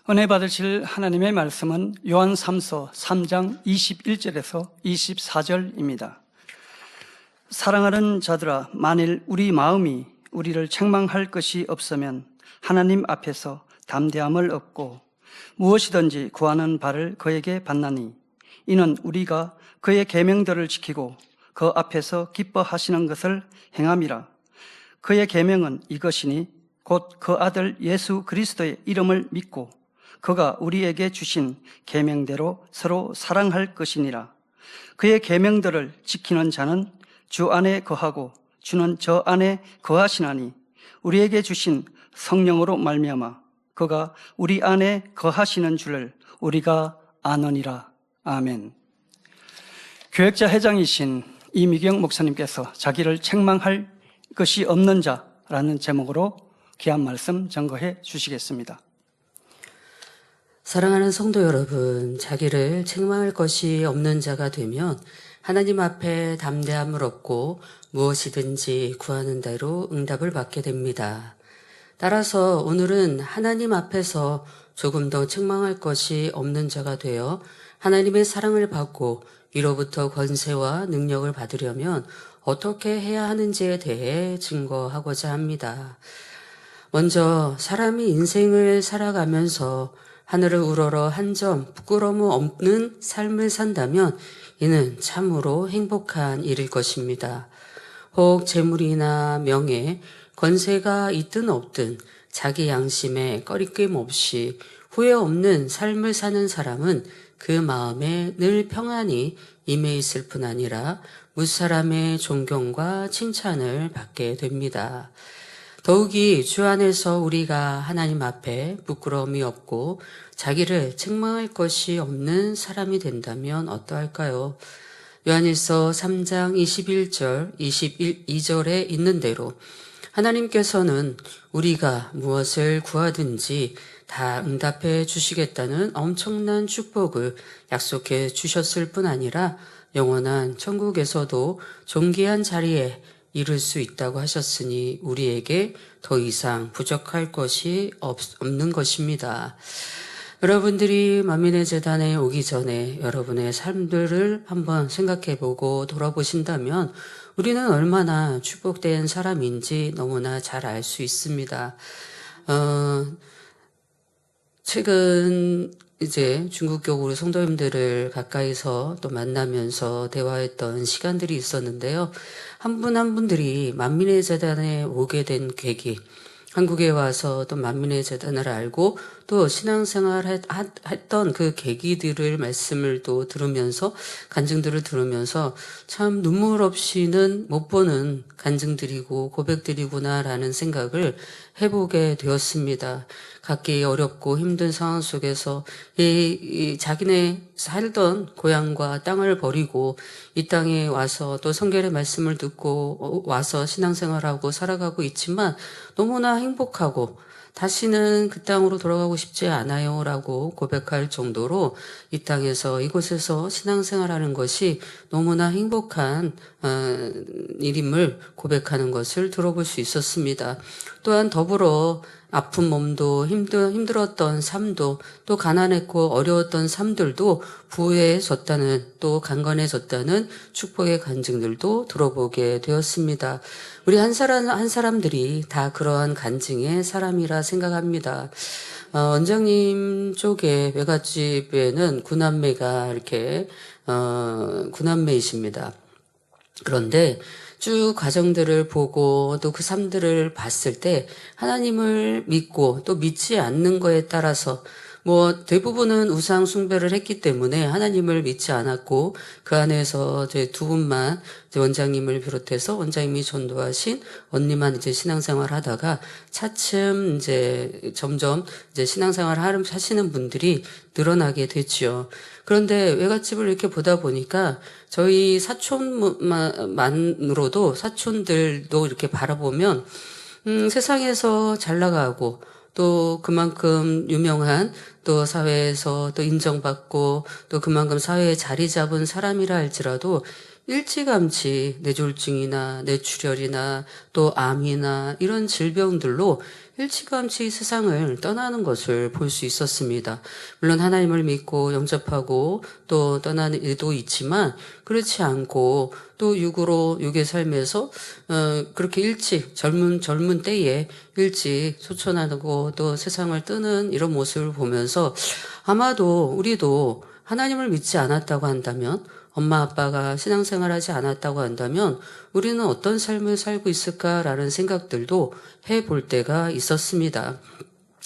은혜 받으실 하나님의 말씀은 요한 3서 3장 21절에서 24절입니다. 사랑하는 자들아, 만일 우리 마음이 우리를 책망할 것이 없으면 하나님 앞에서 담대함을 얻고 무엇이든지 구하는 바를 그에게 받나니, 이는 우리가 그의 계명들을 지키고 그 앞에서 기뻐하시는 것을 행함이라. 그의 계명은 이것이니 곧 그 아들 예수 그리스도의 이름을 믿고 그가 우리에게 주신 계명대로 서로 사랑할 것이니라. 그의 계명들을 지키는 자는 주 안에 거하고 주는 저 안에 거하시나니, 우리에게 주신 성령으로 말미암아 그가 우리 안에 거하시는 줄을 우리가 아느니라. 아멘. 교역자 회장이신 이미경 목사님께서 자기를 책망할 것이 없는 자라는 제목으로 귀한 말씀 전거해 주시겠습니다. 사랑하는 성도 여러분, 자기를 책망할 것이 없는 자가 되면 하나님 앞에 담대함을 얻고 무엇이든지 구하는 대로 응답을 받게 됩니다. 따라서 오늘은 하나님 앞에서 조금 더 책망할 것이 없는 자가 되어 하나님의 사랑을 받고 위로부터 권세와 능력을 받으려면 어떻게 해야 하는지에 대해 증거하고자 합니다. 먼저 사람이 인생을 살아가면서 하늘을 우러러 한 점 부끄러움 없는 삶을 산다면 이는 참으로 행복한 일일 것입니다. 혹 재물이나 명예, 권세가 있든 없든 자기 양심에 꺼리낌 없이 후회 없는 삶을 사는 사람은 그 마음에 늘 평안이 임해 있을 뿐 아니라 무사람의 존경과 칭찬을 받게 됩니다. 더욱이 주 안에서 우리가 하나님 앞에 부끄러움이 없고 자기를 책망할 것이 없는 사람이 된다면 어떠할까요? 요한일서 3장 21절, 22절에 있는 대로 하나님께서는 우리가 무엇을 구하든지 다 응답해 주시겠다는 엄청난 축복을 약속해 주셨을 뿐 아니라 영원한 천국에서도 존귀한 자리에 이룰 수 있다고 하셨으니 우리에게 더 이상 부족할 것이 없는 것입니다. 여러분들이 만민의 재단에 오기 전에 여러분의 삶들을 한번 생각해보고 돌아보신다면 우리는 얼마나 축복된 사람인지 너무나 잘 알 수 있습니다. 최근 이제 중국교 우리 성도님들을 가까이서 또 만나면서 대화했던 시간들이 있었는데요. 한 분 한 분들이 만민의 재단에 오게 된 계기, 한국에 와서 또 만민의 재단을 알고 또 신앙생활 했던 그 계기들을 말씀을 또 들으면서 간증들을 들으면서 참 눈물 없이는 못 보는 간증들이고 고백들이구나라는 생각을 해보게 되었습니다. 각기 어렵고 힘든 상황 속에서 자기네 살던 고향과 땅을 버리고 이 땅에 와서 또 성결의 말씀을 듣고 와서 신앙생활하고 살아가고 있지만 너무나 행복하고 다시는 그 땅으로 돌아가고 싶지 않아요 라고 고백할 정도로 이 땅에서 이곳에서 신앙생활하는 것이 너무나 행복한 일임을 고백하는 것을 들어볼 수 있었습니다. 또한 더불어 아픈 몸도 힘들었던 삶도 또 가난했고 어려웠던 삶들도 부유해졌다는 또 강건해졌다는 축복의 간증들도 들어보게 되었습니다. 우리 한 사람들이 다 그러한 간증의 사람이라 생각합니다. 원장님 쪽에 외갓집에는 구남매가 이렇게 구남매이십니다. 그런데 쭉 과정들을 보고 또 그 삶들을 봤을 때 하나님을 믿고 또 믿지 않는 거에 따라서 뭐 대부분은 우상 숭배를 했기 때문에 하나님을 믿지 않았고 그 안에서 이제 두 분만 이제 원장님을 비롯해서 원장님이 전도하신 언니만 이제 신앙생활 하다가 차츰 이제 점점 이제 신앙생활 하시는 분들이 늘어나게 됐죠. 그런데 외갓집을 이렇게 보다 보니까 저희 사촌만으로도 사촌들도 이렇게 바라보면 세상에서 잘 나가고 또 그만큼 유명한 또 사회에서 또 인정받고 또 그만큼 사회에 자리 잡은 사람이라 할지라도 일찌감치 뇌졸중이나 뇌출혈이나 또 암이나 이런 질병들로 일찌감치 세상을 떠나는 것을 볼 수 있었습니다. 물론 하나님을 믿고 영접하고 또 떠나는 이도 있지만 그렇지 않고 또 육의 삶에서 그렇게 일찍 젊은 때에 일찍 소천하고 또 세상을 뜨는 이런 모습을 보면서 아마도 우리도 하나님을 믿지 않았다고 한다면, 엄마 아빠가 신앙생활하지 않았다고 한다면 우리는 어떤 삶을 살고 있을까라는 생각들도 해볼 때가 있었습니다.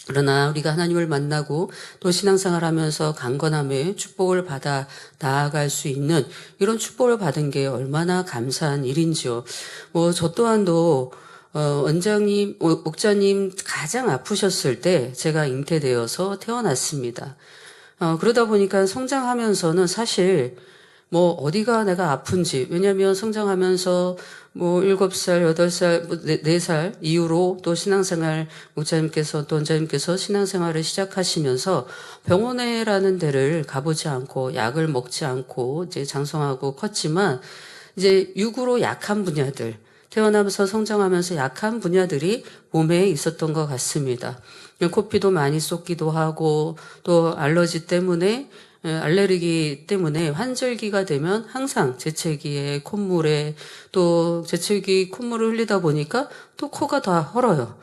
그러나 우리가 하나님을 만나고 또 신앙생활하면서 강건함의 축복을 받아 나아갈 수 있는 이런 축복을 받은 게 얼마나 감사한 일인지요. 저 또한도 원장님, 목자님 가장 아프셨을 때 제가 잉태되어서 태어났습니다. 그러다 보니까 성장하면서는 사실 어디가 내가 아픈지, 왜냐면 성장하면서 7살, 8살, 4살 이후로 또 신앙생활, 목자님께서 또 원장님께서 신앙생활을 시작하시면서 병원에라는 데를 가보지 않고 약을 먹지 않고 이제 장성하고 컸지만 이제 육으로 약한 분야들, 태어나면서 성장하면서 약한 분야들이 몸에 있었던 것 같습니다. 코피도 많이 쏟기도 하고 또 알레르기 때문에 환절기가 되면 항상 재채기에 콧물에 또 재채기 콧물을 흘리다 보니까 또 코가 다 헐어요.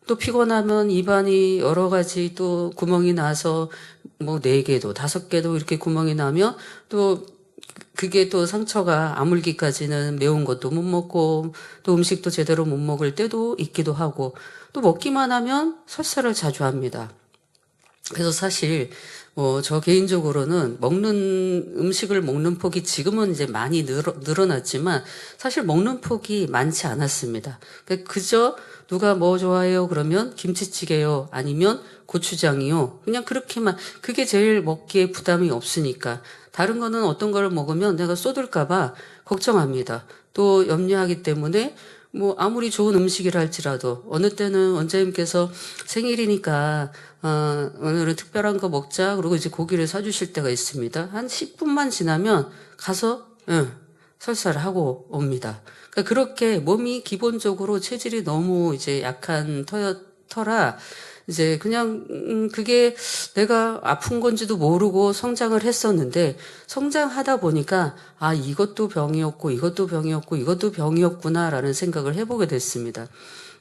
또 피곤하면 입안이 여러 가지 또 구멍이 나서 4개도 5개도 이렇게 구멍이 나면 또 그게 또 상처가 아물기까지는 매운 것도 못 먹고 또 음식도 제대로 못 먹을 때도 있기도 하고 또 먹기만 하면 설사를 자주 합니다. 그래서 사실 저 개인적으로는 음식을 먹는 폭이 지금은 이제 많이 늘어났지만 사실 먹는 폭이 많지 않았습니다. 그저 누가 뭐 좋아해요? 그러면 김치찌개요. 아니면 고추장이요. 그냥 그렇게만, 그게 제일 먹기에 부담이 없으니까. 다른 거는 어떤 걸 먹으면 내가 쏟을까봐 걱정합니다. 또 염려하기 때문에 아무리 좋은 음식이라 할지라도 어느 때는 원장님께서 생일이니까 오늘은 특별한 거 먹자 그러고 이제 고기를 사주실 때가 있습니다. 한 10분만 지나면 가서 설사를 하고 옵니다. 그러니까 그렇게 몸이 기본적으로 체질이 너무 이제 약한 터라 이제 그냥 그게 내가 아픈 건지도 모르고 성장을 했었는데 성장하다 보니까 이것도 병이었고 이것도 병이었고 이것도 병이었구나라는 생각을 해보게 됐습니다.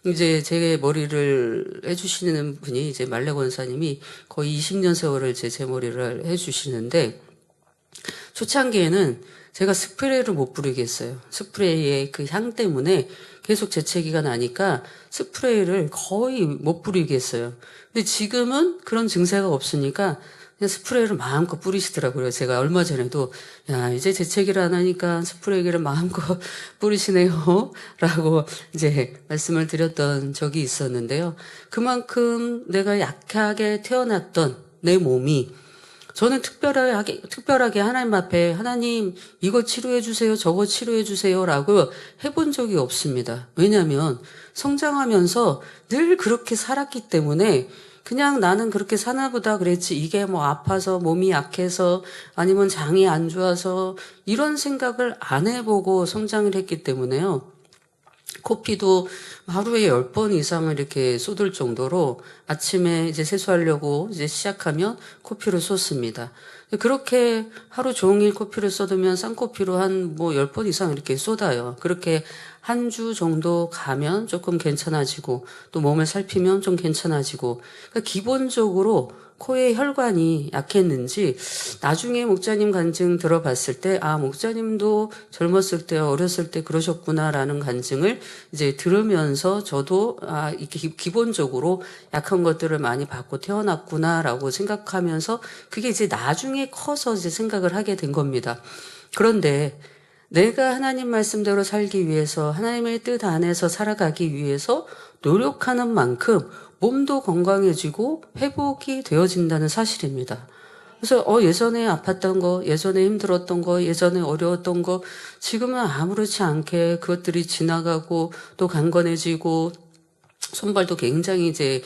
이제 제 머리를 해주시는 분이 이제 말레 권사님이 거의 20년 세월을 제 머리를 해주시는데 초창기에는 제가 스프레이를 못 부리겠어요. 스프레이의 그 향 때문에 계속 재채기가 나니까 스프레이를 거의 못 부리겠어요. 근데 지금은 그런 증세가 없으니까 그냥 스프레이를 마음껏 뿌리시더라고요. 제가 얼마 전에도 이제 재채기를 안 하니까 스프레이를 마음껏 뿌리시네요. 라고 이제 말씀을 드렸던 적이 있었는데요. 그만큼 내가 약하게 태어났던 내 몸이 저는 특별하게 하나님 앞에 하나님 이거 치료해 주세요. 저거 치료해 주세요. 라고 해본 적이 없습니다. 왜냐하면 성장하면서 늘 그렇게 살았기 때문에 그냥 나는 그렇게 사나 보다 그랬지 이게 아파서 몸이 약해서 아니면 장이 안 좋아서 이런 생각을 안 해보고 성장을 했기 때문에요. 코피도 하루에 10번 이상을 이렇게 쏟을 정도로 아침에 이제 세수하려고 이제 시작하면 코피를 쏟습니다. 그렇게 하루 종일 코피를 쏟으면 쌍코피로 한 10번 이상 이렇게 쏟아요. 그렇게 한 주 정도 가면 조금 괜찮아지고 또 몸을 살피면 좀 괜찮아지고 그러니까 기본적으로 코의 혈관이 약했는지 나중에 목자님 간증 들어봤을 때 목자님도 젊었을 때 어렸을 때 그러셨구나라는 간증을 이제 들으면서 저도 이렇게 기본적으로 약한 것들을 많이 받고 태어났구나라고 생각하면서 그게 이제 나중에 커서 이제 생각을 하게 된 겁니다. 그런데 내가 하나님 말씀대로 살기 위해서 하나님의 뜻 안에서 살아가기 위해서 노력하는 만큼 몸도 건강해지고 회복이 되어진다는 사실입니다. 그래서 예전에 아팠던 거, 예전에 힘들었던 거, 예전에 어려웠던 거 지금은 아무렇지 않게 그것들이 지나가고 또 강건해지고 손발도 굉장히 이제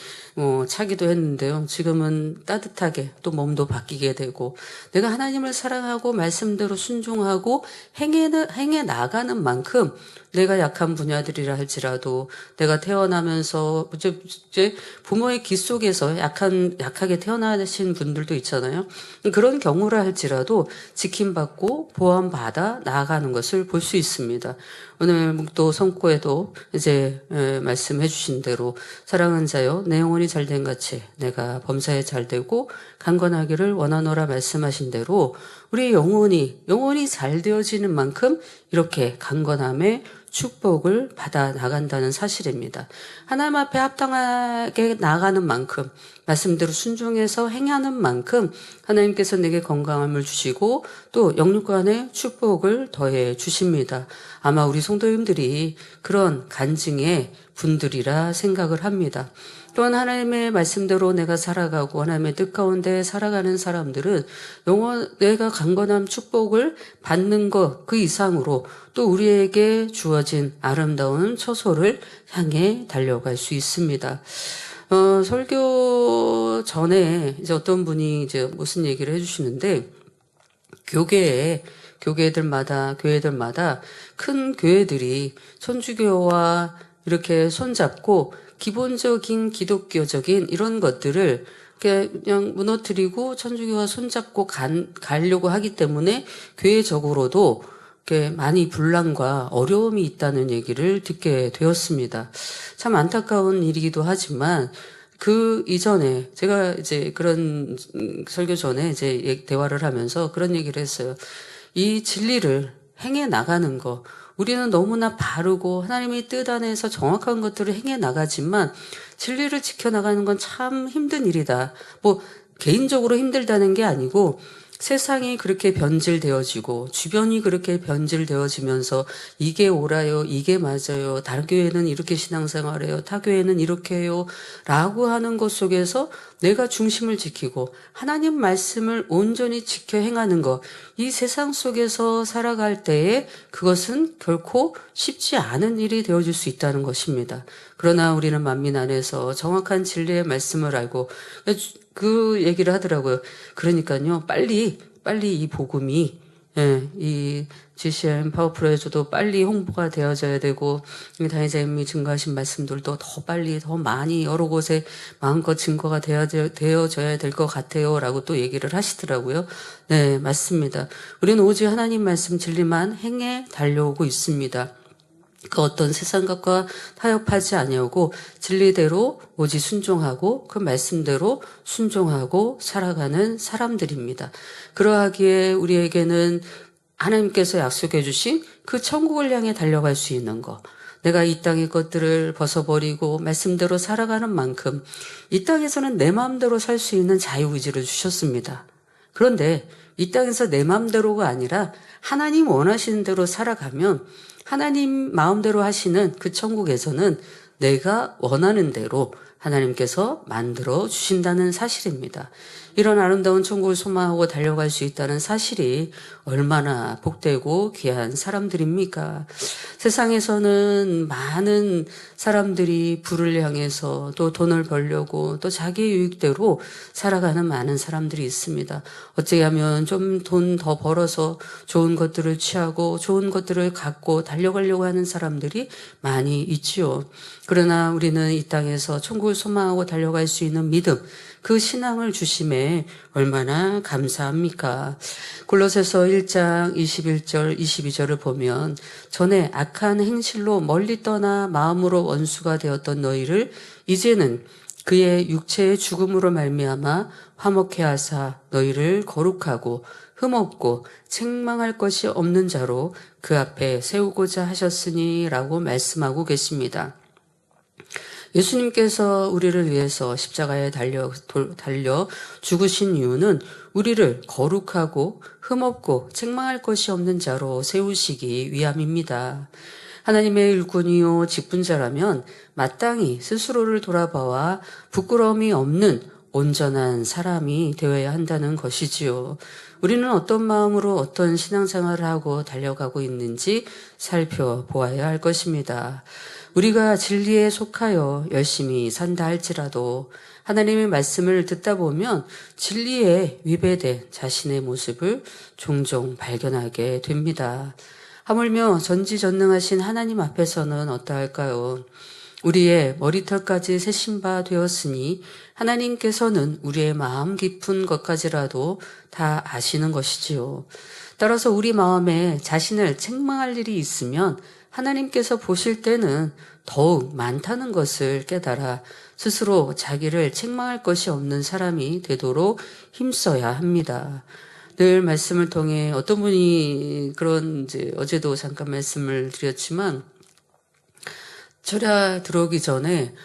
차기도 했는데요. 지금은 따뜻하게 또 몸도 바뀌게 되고, 내가 하나님을 사랑하고 말씀대로 순종하고 행해 나가는 만큼 내가 약한 분야들이라 할지라도, 내가 태어나면서 이제 부모의 기 속에서 약하게 태어나신 분들도 있잖아요. 그런 경우라 할지라도 지킴받고 보호받아 나아가는 것을 볼 수 있습니다. 오늘 묵도 성고에도 이제 말씀해 주신 대로, 사랑하는 자여 내 영혼이 잘된 같이 내가 범사에 잘되고 강건하기를 원하노라 말씀하신 대로, 우리 영혼이 잘 되어지는 만큼 이렇게 강건함의 축복을 받아 나간다는 사실입니다. 하나님 앞에 합당하게 나가는 만큼, 말씀대로 순종해서 행하는 만큼 하나님께서 내게 건강함을 주시고 또 영육간의 축복을 더해 주십니다. 아마 우리 성도님들이 그런 간증의 분들이라 생각을 합니다. 또한 하나님의 말씀대로 내가 살아가고 하나님의 뜻 가운데 살아가는 사람들은 내가 강건한 축복을 받는 것 그 이상으로 또 우리에게 주어진 아름다운 처소를 향해 달려갈 수 있습니다. 설교 전에 이제 어떤 분이 이제 무슨 얘기를 해주시는데, 교회들마다 큰 교회들이 천주교와 이렇게 손잡고 기본적인 기독교적인 이런 것들을 그냥 무너뜨리고 천주교와 손잡고 가려고 하기 때문에 교회적으로도 많이 분란과 어려움이 있다는 얘기를 듣게 되었습니다. 참 안타까운 일이기도 하지만, 그 이전에 제가 이제 그런 설교 전에 이제 대화를 하면서 그런 얘기를 했어요. 이 진리를 행해 나가는 거, 우리는 너무나 바르고 하나님의 뜻 안에서 정확한 것들을 행해 나가지만 진리를 지켜나가는 건 참 힘든 일이다. 개인적으로 힘들다는 게 아니고, 세상이 그렇게 변질되어지고 주변이 그렇게 변질되어지면서 이게 옳아요, 이게 맞아요, 다른 교회는 이렇게 신앙생활해요, 타 교회는 이렇게 해요 라고 하는 것 속에서 내가 중심을 지키고 하나님 말씀을 온전히 지켜 행하는 것, 이 세상 속에서 살아갈 때에 그것은 결코 쉽지 않은 일이 되어질 수 있다는 것입니다. 그러나 우리는 만민 안에서 정확한 진리의 말씀을 알고, 그 얘기를 하더라고요. 그러니까요, 빨리 이 복음이, 이 GCM 파워프로에서도 빨리 홍보가 되어져야 되고, 다니자님이 증거하신 말씀들도 더 빨리, 더 많이 여러 곳에 마음껏 증거가 되어져야 될 것 같아요 라고 또 얘기를 하시더라고요. 네, 맞습니다. 우리는 오직 하나님 말씀 진리만 행해 달려오고 있습니다. 그 어떤 세상 것과 타협하지 아니하고 진리대로 오직 순종하고 그 말씀대로 순종하고 살아가는 사람들입니다. 그러하기에 우리에게는 하나님께서 약속해 주신 그 천국을 향해 달려갈 수 있는 것, 내가 이 땅의 것들을 벗어버리고 말씀대로 살아가는 만큼 이 땅에서는 내 마음대로 살 수 있는 자유의지를 주셨습니다. 그런데 이 땅에서 내 마음대로가 아니라 하나님 원하시는 대로 살아가면 하나님 마음대로 하시는 그 천국에서는 내가 원하는 대로 하나님께서 만들어 주신다는 사실입니다. 이런 아름다운 천국을 소망하고 달려갈 수 있다는 사실이 얼마나 복되고 귀한 사람들입니까? 세상에서는 많은 사람들이 부를 향해서 또 돈을 벌려고 또 자기 유익대로 살아가는 많은 사람들이 있습니다. 어찌하면 좀 돈 더 벌어서 좋은 것들을 취하고 좋은 것들을 갖고 달려가려고 하는 사람들이 많이 있지요. 그러나 우리는 이 땅에서 천국을 소망하고 달려갈 수 있는 믿음, 그 신앙을 주심에 얼마나 감사합니까? 골로새서 1장 21절 22절을 보면, 전에 악한 행실로 멀리 떠나 마음으로 원수가 되었던 너희를 이제는 그의 육체의 죽음으로 말미암아 화목해 하사 너희를 거룩하고 흠없고 책망할 것이 없는 자로 그 앞에 세우고자 하셨으니 라고 말씀하고 계십니다. 예수님께서 우리를 위해서 십자가에 달려 죽으신 이유는 우리를 거룩하고 흠없고 책망할 것이 없는 자로 세우시기 위함입니다. 하나님의 일꾼이요 직분자라면 마땅히 스스로를 돌아봐와 부끄러움이 없는 온전한 사람이 되어야 한다는 것이지요. 우리는 어떤 마음으로 어떤 신앙생활을 하고 달려가고 있는지 살펴보아야 할 것입니다. 우리가 진리에 속하여 열심히 산다 할지라도 하나님의 말씀을 듣다 보면 진리에 위배된 자신의 모습을 종종 발견하게 됩니다. 하물며 전지전능하신 하나님 앞에서는 어떠할까요? 우리의 머리털까지 세신 바 되었으니 하나님께서는 우리의 마음 깊은 것까지라도 다 아시는 것이지요. 따라서 우리 마음에 자신을 책망할 일이 있으면 하나님께서 보실 때는 더욱 많다는 것을 깨달아 스스로 자기를 책망할 것이 없는 사람이 되도록 힘써야 합니다. 늘 말씀을 통해 어떤 분이 어제도 잠깐 말씀을 드렸지만 철야 들어오기 전에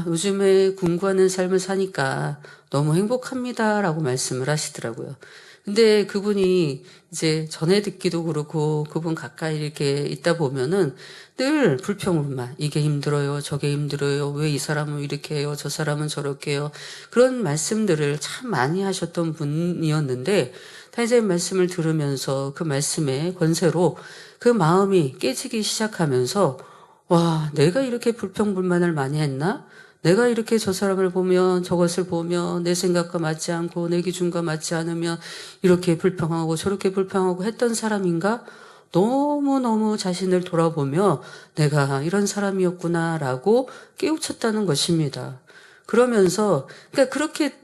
요즘에 궁구하는 삶을 사니까 너무 행복합니다라고 말씀을 하시더라고요. 근데 그분이 이제 전에 듣기도 그렇고 그분 가까이 이렇게 있다 보면은 늘 불평불만, 이게 힘들어요, 저게 힘들어요, 왜 이 사람은 이렇게 해요, 저 사람은 저렇게 해요, 그런 말씀들을 참 많이 하셨던 분이었는데 타이자의 말씀을 들으면서 그 말씀의 권세로 그 마음이 깨지기 시작하면서 와, 내가 이렇게 불평불만을 많이 했나? 내가 이렇게 저 사람을 보면 저것을 보면 내 생각과 맞지 않고 내 기준과 맞지 않으면 이렇게 불평하고 저렇게 불평하고 했던 사람인가? 너무너무 자신을 돌아보며 내가 이런 사람이었구나라고 깨우쳤다는 것입니다. 그러면서 그러니까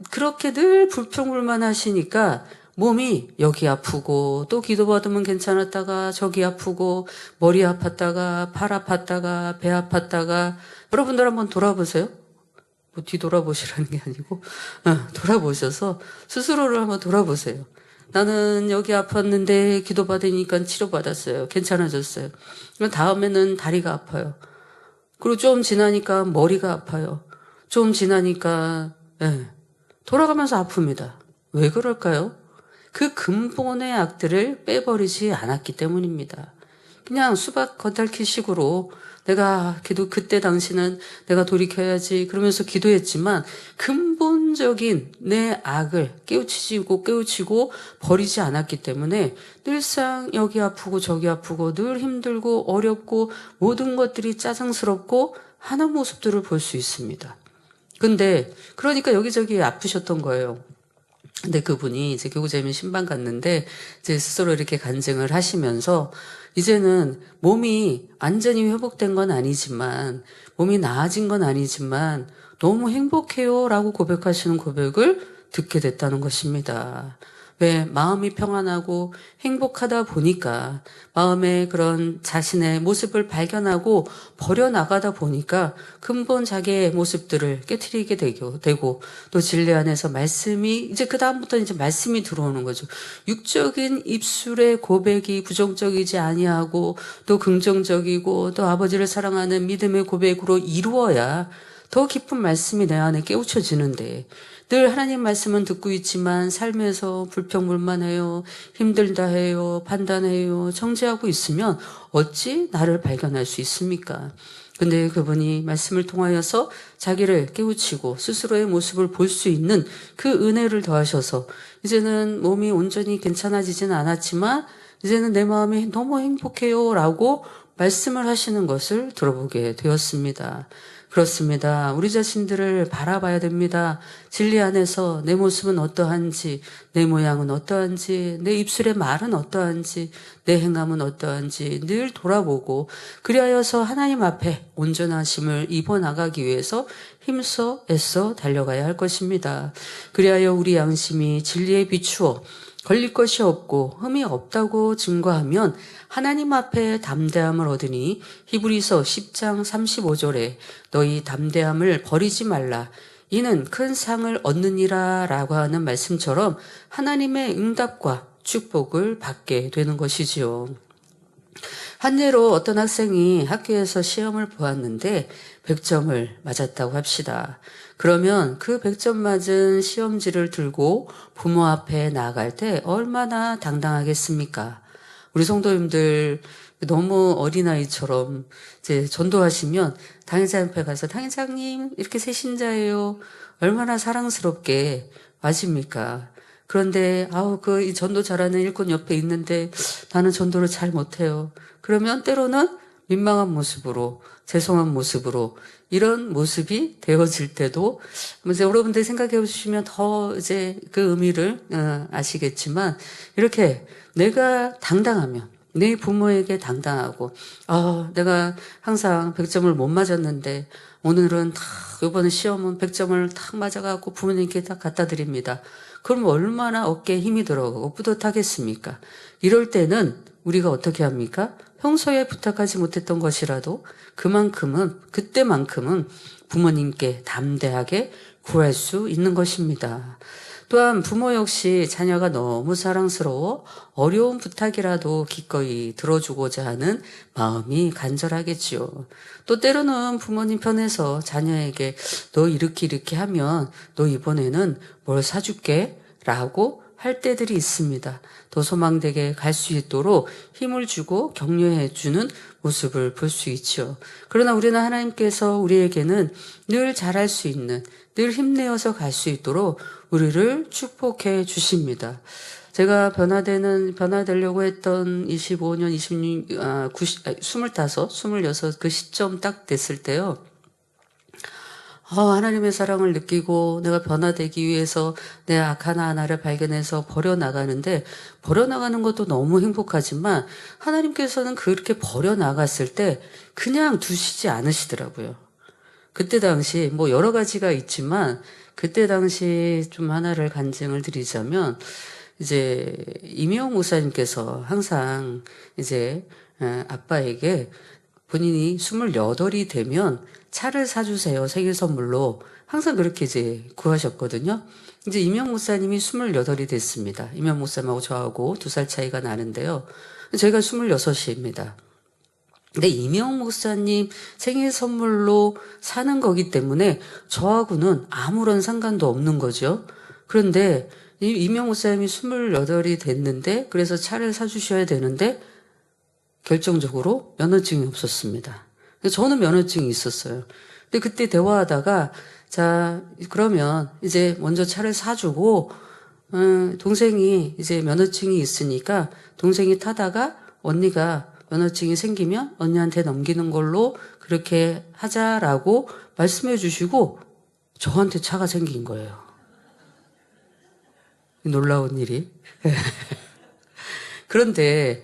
그렇게 늘 불평불만 하시니까 몸이 여기 아프고 또 기도받으면 괜찮았다가 저기 아프고 머리 아팠다가 팔 아팠다가 배 아팠다가 여러분들 한번 돌아보세요. 뭐 뒤돌아보시라는 게 아니고 돌아보셔서 스스로를 한번 돌아보세요. 나는 여기 아팠는데 기도받으니까 치료받았어요. 괜찮아졌어요. 그럼 다음에는 다리가 아파요. 그리고 좀 지나니까 머리가 아파요. 좀 지나니까 돌아가면서 아픕니다. 왜 그럴까요? 그 근본의 악들을 빼버리지 않았기 때문입니다. 그냥 수박 겉핥기 식으로 내가 그때 당시는 내가 돌이켜야지 그러면서 기도했지만 근본적인 내 악을 깨우치고 버리지 않았기 때문에 늘상 여기 아프고 저기 아프고 늘 힘들고 어렵고 모든 것들이 짜증스럽고 하는 모습들을 볼 수 있습니다. 근데 그러니까 여기저기 아프셨던 거예요. 근데 그분이 이제 교구재민 신방 갔는데 이제 스스로 이렇게 간증을 하시면서 이제는 몸이 완전히 회복된 건 아니지만 몸이 나아진 건 아니지만 너무 행복해요라고 고백하시는 고백을 듣게 됐다는 것입니다. 왜? 마음이 평안하고 행복하다 보니까 마음의 그런 자신의 모습을 발견하고 버려나가다 보니까 근본 자기의 모습들을 깨트리게 되고 또 진리 안에서 말씀이 이제 그다음부터 이제 말씀이 들어오는 거죠. 육적인 입술의 고백이 부정적이지 아니하고 또 긍정적이고 또 아버지를 사랑하는 믿음의 고백으로 이루어야 더 깊은 말씀이 내 안에 깨우쳐지는데 늘 하나님 말씀은 듣고 있지만 삶에서 불평불만해요, 힘들다 해요, 판단해요, 정죄하고 있으면 어찌 나를 발견할 수 있습니까? 근데 그분이 말씀을 통하여서 자기를 깨우치고 스스로의 모습을 볼 수 있는 그 은혜를 더하셔서 이제는 몸이 온전히 괜찮아지진 않았지만 이제는 내 마음이 너무 행복해요 라고 말씀을 하시는 것을 들어보게 되었습니다. 그렇습니다. 우리 자신들을 바라봐야 됩니다. 진리 안에서 내 모습은 어떠한지, 내 모양은 어떠한지, 내 입술의 말은 어떠한지, 내 행함은 어떠한지 늘 돌아보고 그리하여서 하나님 앞에 온전하심을 입어나가기 위해서 힘써 애써 달려가야 할 것입니다. 그리하여 우리 양심이 진리에 비추어 걸릴 것이 없고 흠이 없다고 증거하면 하나님 앞에 담대함을 얻으니 히브리서 10장 35절에 너희 담대함을 버리지 말라. 이는 큰 상을 얻느니라 라고 하는 말씀처럼 하나님의 응답과 축복을 받게 되는 것이지요. 한 예로 어떤 학생이 학교에서 시험을 보았는데 100점을 맞았다고 합시다. 그러면 그 100점 맞은 시험지를 들고 부모 앞에 나아갈 때 얼마나 당당하겠습니까? 우리 성도님들 너무 어린아이처럼 이제 전도하시면 당회장 앞에 가서 당회장님 이렇게 새신자예요. 얼마나 사랑스럽게 맞습니까? 그런데 이 전도 잘하는 일꾼 옆에 있는데 나는 전도를 잘 못해요. 그러면 때로는 민망한 모습으로, 죄송한 모습으로 이런 모습이 되어질 때도 이제 여러분들 생각해 보시면 더 이제 그 의미를 아시겠지만 이렇게 내가 당당하면 내 부모에게 당당하고 내가 항상 100점을 못 맞았는데 오늘은 이번 시험은 100점을 탁 맞아갖고 부모님께 딱 갖다 드립니다. 그럼 얼마나 어깨에 힘이 들어가고 뿌듯하겠습니까? 이럴 때는 우리가 어떻게 합니까? 평소에 부탁하지 못했던 것이라도 그때만큼은 부모님께 담대하게 구할 수 있는 것입니다. 또한 부모 역시 자녀가 너무 사랑스러워 어려운 부탁이라도 기꺼이 들어주고자 하는 마음이 간절하겠지요. 또 때로는 부모님 편에서 자녀에게 너 이렇게 하면 너 이번에는 뭘 사줄게 라고 할 때들이 있습니다. 더 소망되게 갈 수 있도록 힘을 주고 격려해 주는 모습을 볼 수 있죠. 그러나 우리는 하나님께서 우리에게는 늘 잘할 수 있는, 늘 힘내어서 갈 수 있도록 우리를 축복해 주십니다. 제가 변화되려고 했던 25년, 26, 26 그 시점 딱 됐을 때요. 하나님의 사랑을 느끼고 내가 변화되기 위해서 내 악 하나하나를 발견해서 버려나가는데 버려나가는 것도 너무 행복하지만 하나님께서는 그렇게 버려나갔을 때 그냥 두시지 않으시더라고요. 그때 당시 여러 가지가 있지만 그때 당시 좀 하나를 간증을 드리자면 이제 이명옥 목사님께서 항상 이제 아빠에게 본인이 28이 되면 차를 사주세요. 생일 선물로. 항상 그렇게 이제 구하셨거든요. 이제 이명 목사님이 28이 됐습니다. 이명 목사님하고 저하고 2살 차이가 나는데요. 저희가 26입니다. 근데 이명 목사님 생일 선물로 사는 거기 때문에 저하고는 아무런 상관도 없는 거죠. 그런데 이명 목사님이 28이 됐는데 그래서 차를 사주셔야 되는데 결정적으로 면허증이 없었습니다. 저는 면허증이 있었어요. 근데 그때 대화하다가 자 그러면 이제 먼저 차를 사주고 동생이 이제 면허증이 있으니까 동생이 타다가 언니가 면허증이 생기면 언니한테 넘기는 걸로 그렇게 하자라고 말씀해 주시고 저한테 차가 생긴 거예요. 놀라운 일이. 그런데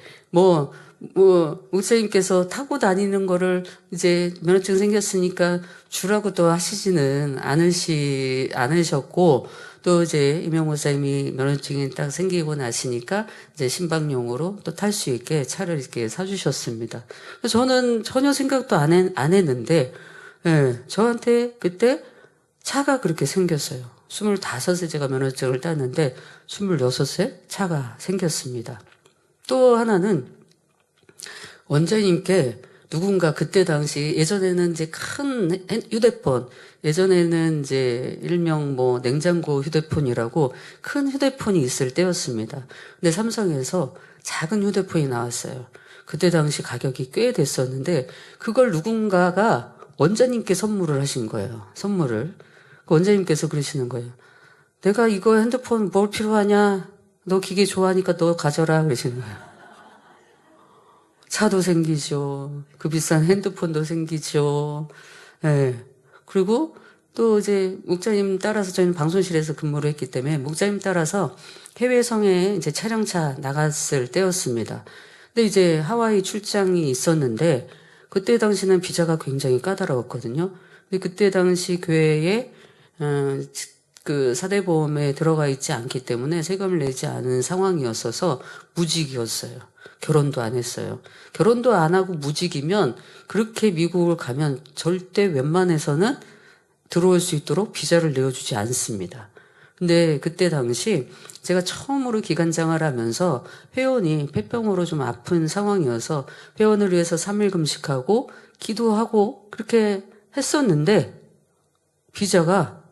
목사님께서 타고 다니는 거를 이제 면허증 생겼으니까 주라고 또 하시지는 않으셨고, 또 이제 이명 목사님이 면허증이 딱 생기고 나시니까 이제 신방용으로 또 탈 수 있게 차를 이렇게 사주셨습니다. 저는 전혀 생각도 안 했는데, 저한테 그때 차가 그렇게 생겼어요. 25세 제가 면허증을 땄는데, 26세 차가 생겼습니다. 또 하나는 원장님께 누군가 그때 당시 예전에는 이제 큰 휴대폰, 예전에는 이제 일명 냉장고 휴대폰이라고 큰 휴대폰이 있을 때였습니다. 근데 삼성에서 작은 휴대폰이 나왔어요. 그때 당시 가격이 꽤 됐었는데 그걸 누군가가 원장님께 선물을 하신 거예요. 선물을. 원장님께서 그러시는 거예요. 내가 이거 핸드폰 뭘 필요하냐? 너 기계 좋아하니까 너 가져라. 그러시는 거예요. 차도 생기죠. 그 비싼 핸드폰도 생기죠. 그리고 또 이제 목자님 따라서 저희는 방송실에서 근무를 했기 때문에 목자님 따라서 해외 성에 이제 촬영차 나갔을 때였습니다. 근데 이제 하와이 출장이 있었는데 그때 당시는 비자가 굉장히 까다로웠거든요. 근데 그때 당시 교회에 그 사대보험에 들어가 있지 않기 때문에 세금을 내지 않은 상황이었어서 무직이었어요. 결혼도 안 했어요. 결혼도 안 하고 무직이면 그렇게 미국을 가면 절대 웬만해서는 들어올 수 있도록 비자를 내어주지 않습니다. 근데 그때 당시 제가 처음으로 기간장을 하면서 회원이 폐병으로 좀 아픈 상황이어서 회원을 위해서 3일 금식하고 기도하고 그렇게 했었는데 비자가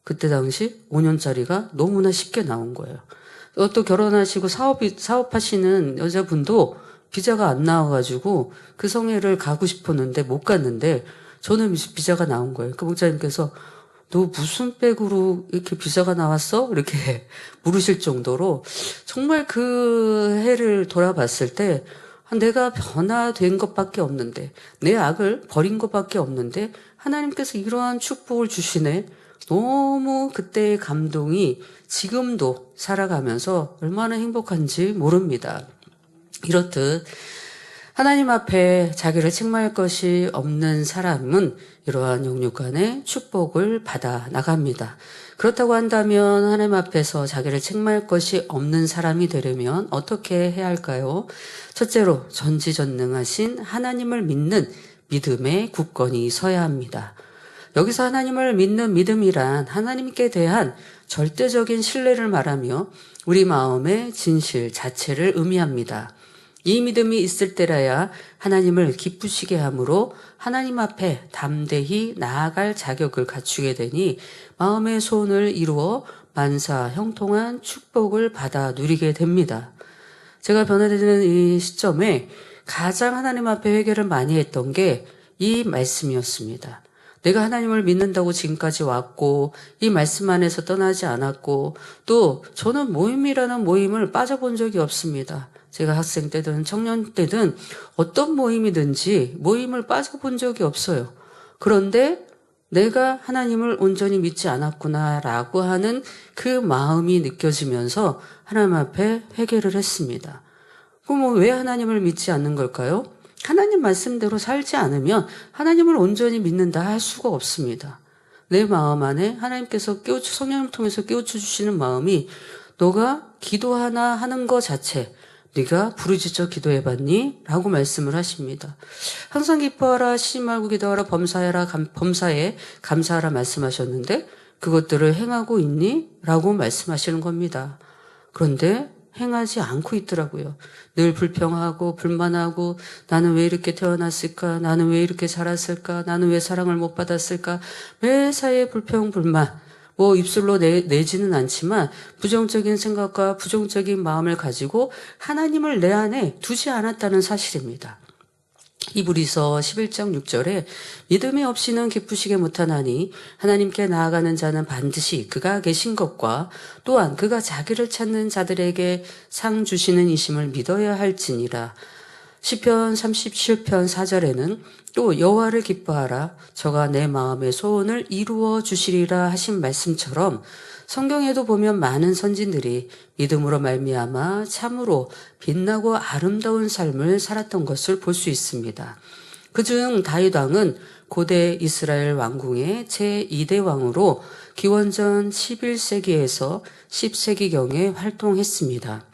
그때 당시 5년짜리가 너무나 쉽게 나온 거예요. 또 결혼하시고 사업하시는 여자분도 비자가 안 나와가지고 그 성회를 가고 싶었는데 못 갔는데 저는 비자가 나온 거예요. 그 목사님께서 너 무슨 백으로 이렇게 비자가 나왔어? 이렇게 물으실 정도로 정말 그 해를 돌아봤을 때 내가 변화된 것밖에 없는데, 내 악을 버린 것밖에 없는데 하나님께서 이러한 축복을 주시네. 너무 그때의 감동이 지금도 살아가면서 얼마나 행복한지 모릅니다. 이렇듯 하나님 앞에 자기를 책망할 것이 없는 사람은 이러한 영육간의 축복을 받아 나갑니다. 그렇다고 한다면 하나님 앞에서 자기를 책망할 것이 없는 사람이 되려면 어떻게 해야 할까요? 첫째로 전지전능하신 하나님을 믿는 믿음에 굳건히 서야 합니다. 여기서 하나님을 믿는 믿음이란 하나님께 대한 절대적인 신뢰를 말하며 우리 마음의 진실 자체를 의미합니다. 이 믿음이 있을 때라야 하나님을 기쁘시게 함으로 하나님 앞에 담대히 나아갈 자격을 갖추게 되니 마음의 소원을 이루어 만사 형통한 축복을 받아 누리게 됩니다. 제가 변화되는 이 시점에 가장 하나님 앞에 회개를 많이 했던 게 이 말씀이었습니다. 내가 하나님을 믿는다고 지금까지 왔고 이 말씀 안에서 떠나지 않았고 또 저는 모임이라는 모임을 빠져본 적이 없습니다. 제가 학생 때든 청년 때든 어떤 모임이든지 모임을 빠져본 적이 없어요. 그런데 내가 하나님을 온전히 믿지 않았구나라고 하는 그 마음이 느껴지면서 하나님 앞에 회개를 했습니다. 그럼 왜 하나님을 믿지 않는 걸까요? 하나님 말씀대로 살지 않으면 하나님을 온전히 믿는다 할 수가 없습니다. 내 마음 안에 하나님께서 성령을 통해서 깨우쳐 주시는 마음이 너가 기도하나 하는 것 자체 네가 부르짖어 기도해봤니? 라고 말씀을 하십니다. 항상 기뻐하라, 쉬지 말고 기도하라, 범사에 감사하라 말씀하셨는데 그것들을 행하고 있니? 라고 말씀하시는 겁니다. 그런데 행하지 않고 있더라고요. 늘 불평하고 불만하고 나는 왜 이렇게 태어났을까? 나는 왜 이렇게 자랐을까? 나는 왜 사랑을 못 받았을까? 매사에 불평, 불만. 입술로 내지는 않지만 부정적인 생각과 부정적인 마음을 가지고 하나님을 내 안에 두지 않았다는 사실입니다. 히브리서 11장 6절에 믿음이 없이는 기쁘시게 못하나니 하나님께 나아가는 자는 반드시 그가 계신 것과 또한 그가 자기를 찾는 자들에게 상 주시는 이심을 믿어야 할지니라. 시편 37편 4절에는 또 여호와를 기뻐하라 저가 내 마음의 소원을 이루어 주시리라 하신 말씀처럼 성경에도 보면 많은 선진들이 믿음으로 말미암아 참으로 빛나고 아름다운 삶을 살았던 것을 볼 수 있습니다. 그중 다윗 왕은 고대 이스라엘 왕궁의 제2대 왕으로 기원전 11세기에서 10세기경에 활동했습니다.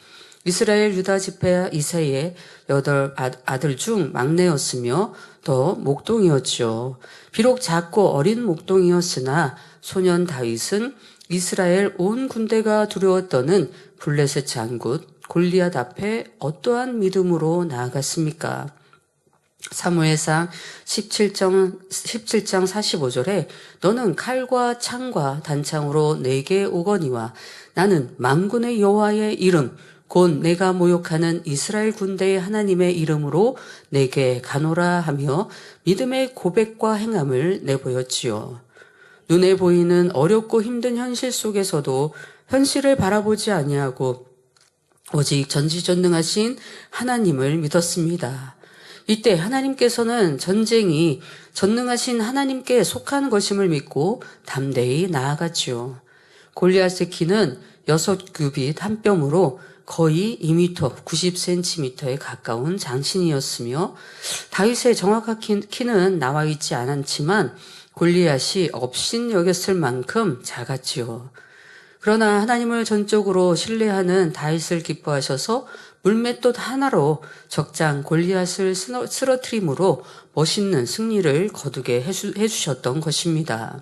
이스라엘 유다 지파 이새의 8 아들 중 막내였으며 더 목동이었죠. 비록 작고 어린 목동이었으나 소년 다윗은 이스라엘 온 군대가 두려웠더는 블레셋 장군 골리앗 앞에 어떠한 믿음으로 나아갔습니까? 사무엘상 17장 45절에 너는 칼과 창과 단창으로 내게 오거니와 나는 만군의 여호와의 이름 곧 내가 모욕하는 이스라엘 군대의 하나님의 이름으로 내게 가노라 하며 믿음의 고백과 행함을 내보였지요. 눈에 보이는 어렵고 힘든 현실 속에서도 현실을 바라보지 아니하고 오직 전지전능하신 하나님을 믿었습니다. 이때 하나님께서는 전쟁이 전능하신 하나님께 속한 것임을 믿고 담대히 나아갔지요. 골리앗의 키는 6규빗 한 뼘으로 거의 2m, 90cm에 가까운 장신이었으며 다윗의 정확한 키는 나와 있지 않았지만 골리앗이 업신 여겼을 만큼 작았지요. 그러나 하나님을 전적으로 신뢰하는 다윗을 기뻐하셔서 물맷돌 하나로 적장 골리앗을 쓰러뜨림으로 멋있는 승리를 거두게 해주셨던 것입니다.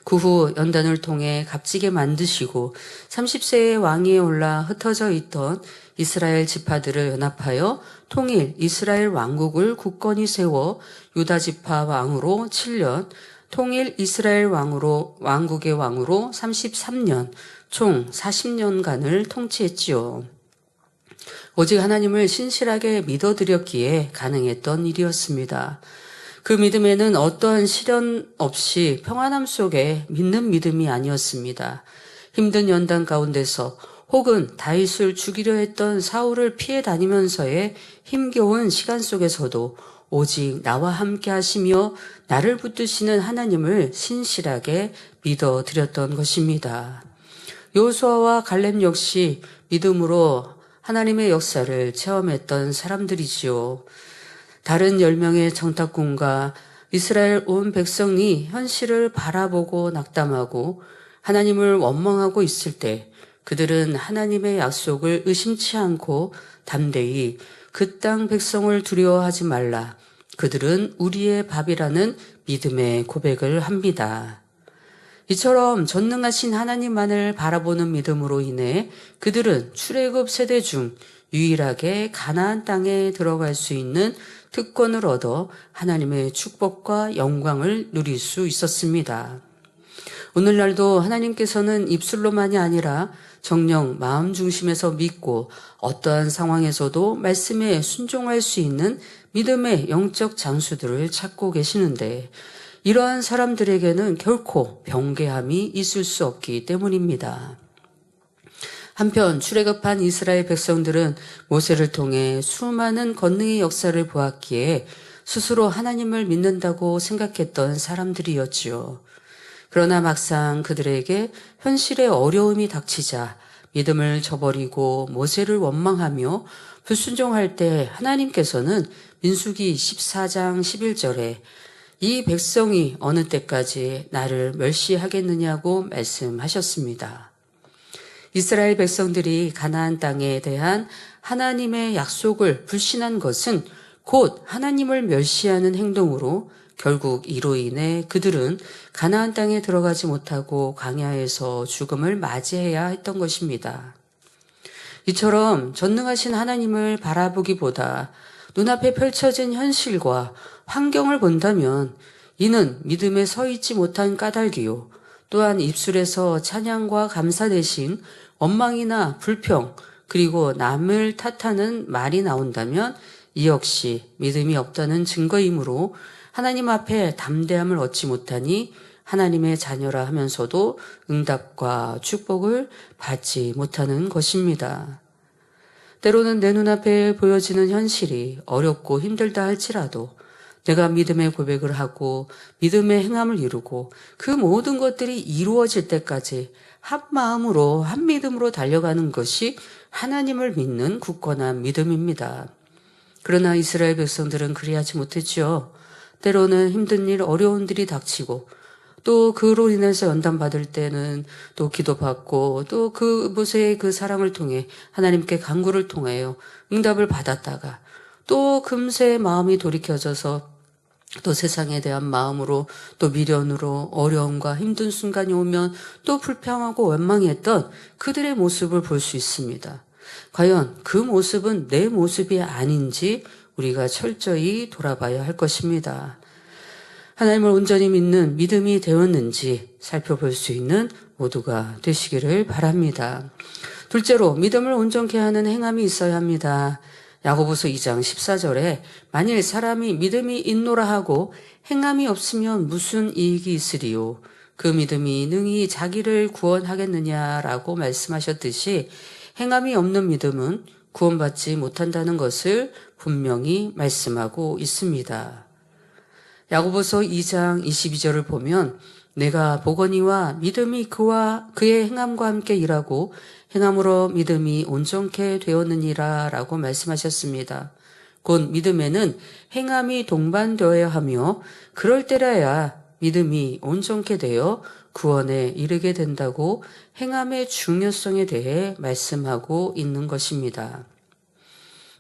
그 후 연단을 통해 값지게 만드시고 30세의 왕위에 올라 흩어져 있던 이스라엘 지파들을 연합하여 통일 이스라엘 왕국을 굳건히 세워 유다 지파 왕으로 7년, 통일 이스라엘 왕국의 왕으로 33년, 총 40년간을 통치했지요. 오직 하나님을 신실하게 믿어드렸기에 가능했던 일이었습니다. 그 믿음에는 어떠한 시련 없이 평안함 속에 믿는 믿음이 아니었습니다. 힘든 연단 가운데서 혹은 다윗을 죽이려 했던 사울을 피해 다니면서의 힘겨운 시간 속에서도 오직 나와 함께 하시며 나를 붙드시는 하나님을 신실하게 믿어드렸던 것입니다. 여호수아와 갈렙 역시 믿음으로 하나님의 역사를 체험했던 사람들이지요. 다른 10명의 정탐꾼과 이스라엘 온 백성이 현실을 바라보고 낙담하고 하나님을 원망하고 있을 때 그들은 하나님의 약속을 의심치 않고 담대히 그 땅 백성을 두려워하지 말라. 그들은 우리의 밥이라는 믿음의 고백을 합니다. 이처럼 전능하신 하나님만을 바라보는 믿음으로 인해 그들은 출애굽 세대 중 유일하게 가나안 땅에 들어갈 수 있는 특권을 얻어 하나님의 축복과 영광을 누릴 수 있었습니다. 오늘날도 하나님께서는 입술로만이 아니라 정녕 마음 중심에서 믿고 어떠한 상황에서도 말씀에 순종할 수 있는 믿음의 영적 장수들을 찾고 계시는데 이러한 사람들에게는 결코 변개함이 있을 수 없기 때문입니다. 한편 출애굽한 이스라엘 백성들은 모세를 통해 수많은 권능의 역사를 보았기에 스스로 하나님을 믿는다고 생각했던 사람들이었지요. 그러나 막상 그들에게 현실의 어려움이 닥치자 믿음을 저버리고 모세를 원망하며 불순종할 때 하나님께서는 민수기 14장 11절에 이 백성이 어느 때까지 나를 멸시하겠느냐고 말씀하셨습니다. 이스라엘 백성들이 가나안 땅에 대한 하나님의 약속을 불신한 것은 곧 하나님을 멸시하는 행동으로 결국 이로 인해 그들은 가나안 땅에 들어가지 못하고 광야에서 죽음을 맞이해야 했던 것입니다. 이처럼 전능하신 하나님을 바라보기보다 눈앞에 펼쳐진 현실과 환경을 본다면 이는 믿음에 서 있지 못한 까닭이요. 또한 입술에서 찬양과 감사 대신 원망이나 불평 그리고 남을 탓하는 말이 나온다면 이 역시 믿음이 없다는 증거이므로 하나님 앞에 담대함을 얻지 못하니 하나님의 자녀라 하면서도 응답과 축복을 받지 못하는 것입니다. 때로는 내 눈앞에 보여지는 현실이 어렵고 힘들다 할지라도 내가 믿음의 고백을 하고 믿음의 행함을 이루고 그 모든 것들이 이루어질 때까지 한 마음으로 한 믿음으로 달려가는 것이 하나님을 믿는 굳건한 믿음입니다. 그러나 이스라엘 백성들은 그리하지 못했죠. 때로는 힘든 일, 어려운 일이 닥치고 또 그로 인해서 연단받을 때는 또 기도받고 또 그곳의 그 사랑을 통해 하나님께 간구를 통하여 응답을 받았다가 또 금세 마음이 돌이켜져서 또 세상에 대한 마음으로 또 미련으로 어려움과 힘든 순간이 오면 또 불평하고 원망했던 그들의 모습을 볼 수 있습니다. 과연 그 모습은 내 모습이 아닌지 우리가 철저히 돌아봐야 할 것입니다. 하나님을 온전히 믿는 믿음이 되었는지 살펴볼 수 있는 모두가 되시기를 바랍니다. 둘째로 믿음을 온전케 하는 행함이 있어야 합니다. 야고보서 2장 14절에 만일 사람이 믿음이 있노라 하고 행함이 없으면 무슨 이익이 있으리요. 그 믿음이 능히 자기를 구원하겠느냐라고 말씀하셨듯이 행함이 없는 믿음은 구원받지 못한다는 것을 분명히 말씀하고 있습니다. 야고보서 2장 22절을 보면 내가 보거니와 믿음이 그와 그의 행함과 함께 일하고 행함으로 믿음이 온전케 되었느니라 라고 말씀하셨습니다. 곧 믿음에는 행함이 동반되어야 하며 그럴 때라야 믿음이 온전케 되어 구원에 이르게 된다고 행함의 중요성에 대해 말씀하고 있는 것입니다.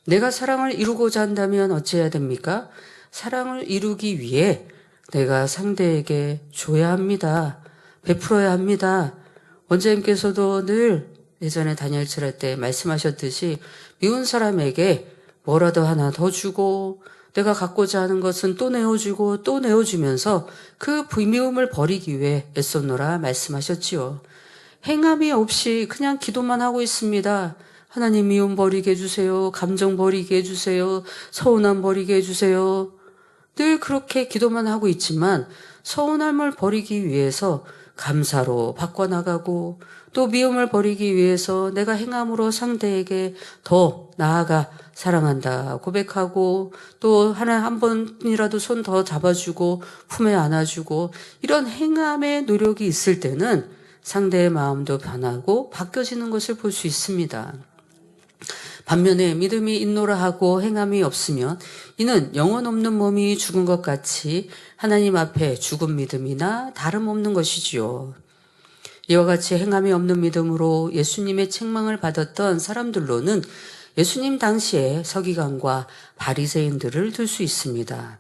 내가 사랑을 이루고자 한다면 어찌해야 됩니까? 사랑을 이루기 위해 내가 상대에게 줘야 합니다. 베풀어야 합니다. 원장님께서도 늘 예전에 다니엘 철회 때 말씀하셨듯이 미운 사람에게 뭐라도 하나 더 주고 내가 갖고자 하는 것은 또 내어주고 또 내어주면서 그 미움을 버리기 위해 애썼노라 말씀하셨지요. 행함이 없이 그냥 기도만 하고 있습니다. 하나님 미움 버리게 해주세요. 감정 버리게 해주세요. 서운함 버리게 해주세요. 늘 그렇게 기도만 하고 있지만 서운함을 버리기 위해서 감사로 바꿔나가고 또 미움을 버리기 위해서 내가 행함으로 상대에게 더 나아가 사랑한다 고백하고 또 하나 한 번이라도 손 더 잡아주고 품에 안아주고 이런 행함의 노력이 있을 때는 상대의 마음도 변하고 바뀌어지는 것을 볼 수 있습니다. 반면에 믿음이 있노라 하고 행함이 없으면 이는 영혼 없는 몸이 죽은 것 같이 하나님 앞에 죽은 믿음이나 다름없는 것이지요. 이와 같이 행함이 없는 믿음으로 예수님의 책망을 받았던 사람들로는 예수님 당시에 서기관과 바리새인들을 들 수 있습니다.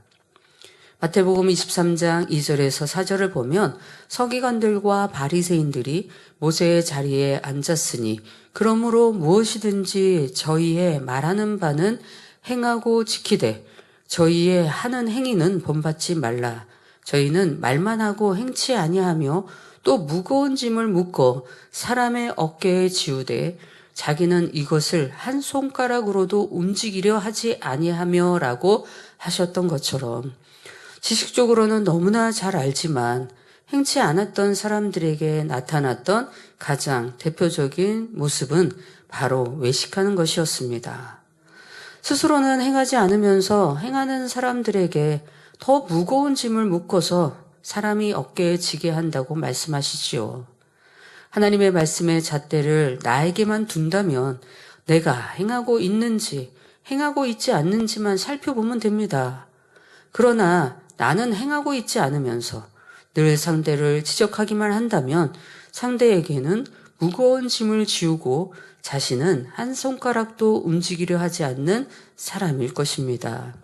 마태복음 23장 2절에서 4절을 보면 서기관들과 바리새인들이 모세의 자리에 앉았으니 그러므로 무엇이든지 저희의 말하는 바는 행하고 지키되 저희의 하는 행위는 본받지 말라. 저희는 말만 하고 행치 아니하며 또 무거운 짐을 묶어 사람의 어깨에 지우되 자기는 이것을 한 손가락으로도 움직이려 하지 아니하며 라고 하셨던 것처럼 지식적으로는 너무나 잘 알지만 행치 않았던 사람들에게 나타났던 가장 대표적인 모습은 바로 외식하는 것이었습니다. 스스로는 행하지 않으면서 행하는 사람들에게 더 무거운 짐을 묶어서 사람이 어깨에 지게 한다고 말씀하시지요. 하나님의 말씀의 잣대를 나에게만 둔다면 내가 행하고 있는지 행하고 있지 않는지만 살펴보면 됩니다. 그러나 나는 행하고 있지 않으면서 늘 상대를 지적하기만 한다면 상대에게는 무거운 짐을 지우고 자신은 한 손가락도 움직이려 하지 않는 사람일 것입니다.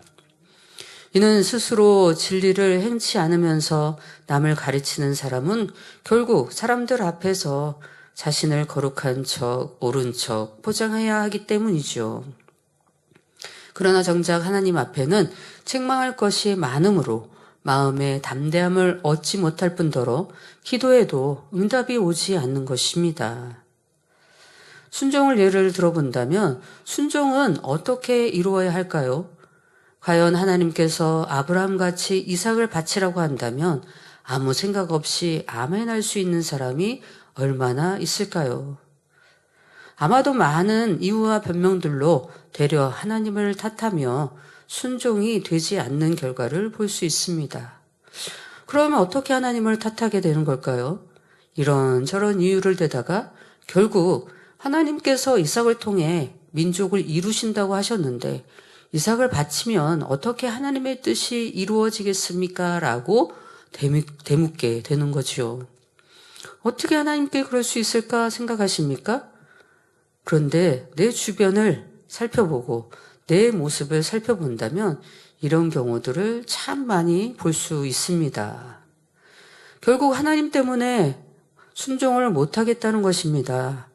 이는 스스로 진리를 행치 않으면서 남을 가르치는 사람은 결국 사람들 앞에서 자신을 거룩한 척, 옳은 척 포장해야 하기 때문이죠. 그러나 정작 하나님 앞에는 책망할 것이 많으므로 마음의 담대함을 얻지 못할 뿐더러 기도해도 응답이 오지 않는 것입니다. 순종을 예를 들어본다면 순종은 어떻게 이루어야 할까요? 과연 하나님께서 아브라함같이 이삭을 바치라고 한다면 아무 생각 없이 아멘할 수 있는 사람이 얼마나 있을까요? 아마도 많은 이유와 변명들로 되려 하나님을 탓하며 순종이 되지 않는 결과를 볼 수 있습니다. 그러면 어떻게 하나님을 탓하게 되는 걸까요? 이런저런 이유를 대다가 결국 하나님께서 이삭을 통해 민족을 이루신다고 하셨는데 이삭을 바치면 어떻게 하나님의 뜻이 이루어지겠습니까? 라고 되묻게 되는 거지요. 어떻게 하나님께 그럴 수 있을까 생각하십니까? 그런데 내 주변을 살펴보고 내 모습을 살펴본다면 이런 경우들을 참 많이 볼 수 있습니다. 결국 하나님 때문에 순종을 못하겠다는 것입니다.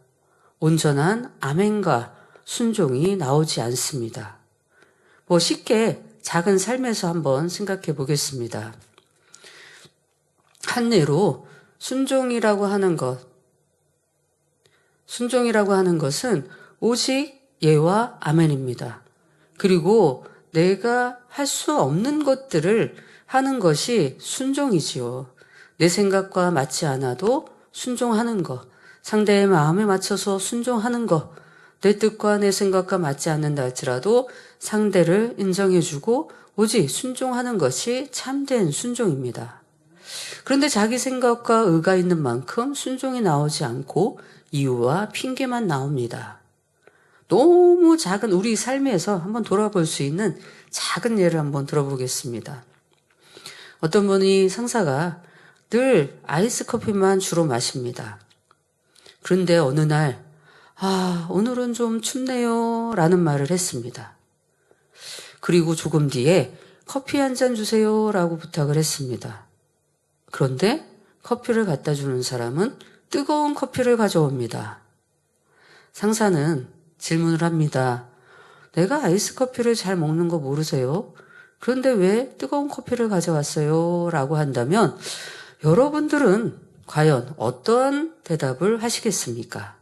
온전한 아멘과 순종이 나오지 않습니다. 쉽게 작은 삶에서 한번 생각해 보겠습니다. 한 예로 순종이라고 하는 것은 오직 예와 아멘입니다. 그리고 내가 할 수 없는 것들을 하는 것이 순종이지요. 내 생각과 맞지 않아도 순종하는 것, 상대의 마음에 맞춰서 순종하는 것, 내 뜻과 내 생각과 맞지 않는다 할지라도 상대를 인정해주고 오직 순종하는 것이 참된 순종입니다. 그런데 자기 생각과 의가 있는 만큼 순종이 나오지 않고 이유와 핑계만 나옵니다. 너무 작은 우리 삶에서 한번 돌아볼 수 있는 작은 예를 한번 들어보겠습니다. 어떤 분이 상사가 늘 아이스 커피만 주로 마십니다. 그런데 어느 날 오늘은 좀 춥네요 라는 말을 했습니다. 그리고 조금 뒤에 커피 한 잔 주세요 라고 부탁을 했습니다. 그런데 커피를 갖다 주는 사람은 뜨거운 커피를 가져옵니다. 상사는 질문을 합니다. 내가 아이스 커피를 잘 먹는 거 모르세요? 그런데 왜 뜨거운 커피를 가져왔어요? 라고 한다면 여러분들은 과연 어떠한 대답을 하시겠습니까?